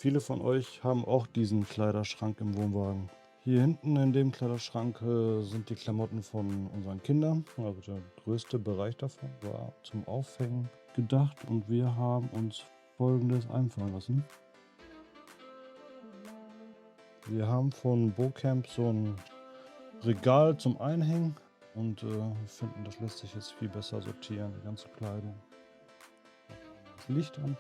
Viele von euch haben auch diesen Kleiderschrank im Wohnwagen. Hier hinten in dem Kleiderschrank sind die Klamotten von unseren Kindern. Also der größte Bereich davon war zum Aufhängen gedacht und wir haben uns Folgendes einfallen lassen. Wir haben von Bocamp so ein Regal zum Einhängen und wir finden, das lässt sich jetzt viel besser sortieren, die ganze Kleidung. Das Licht an.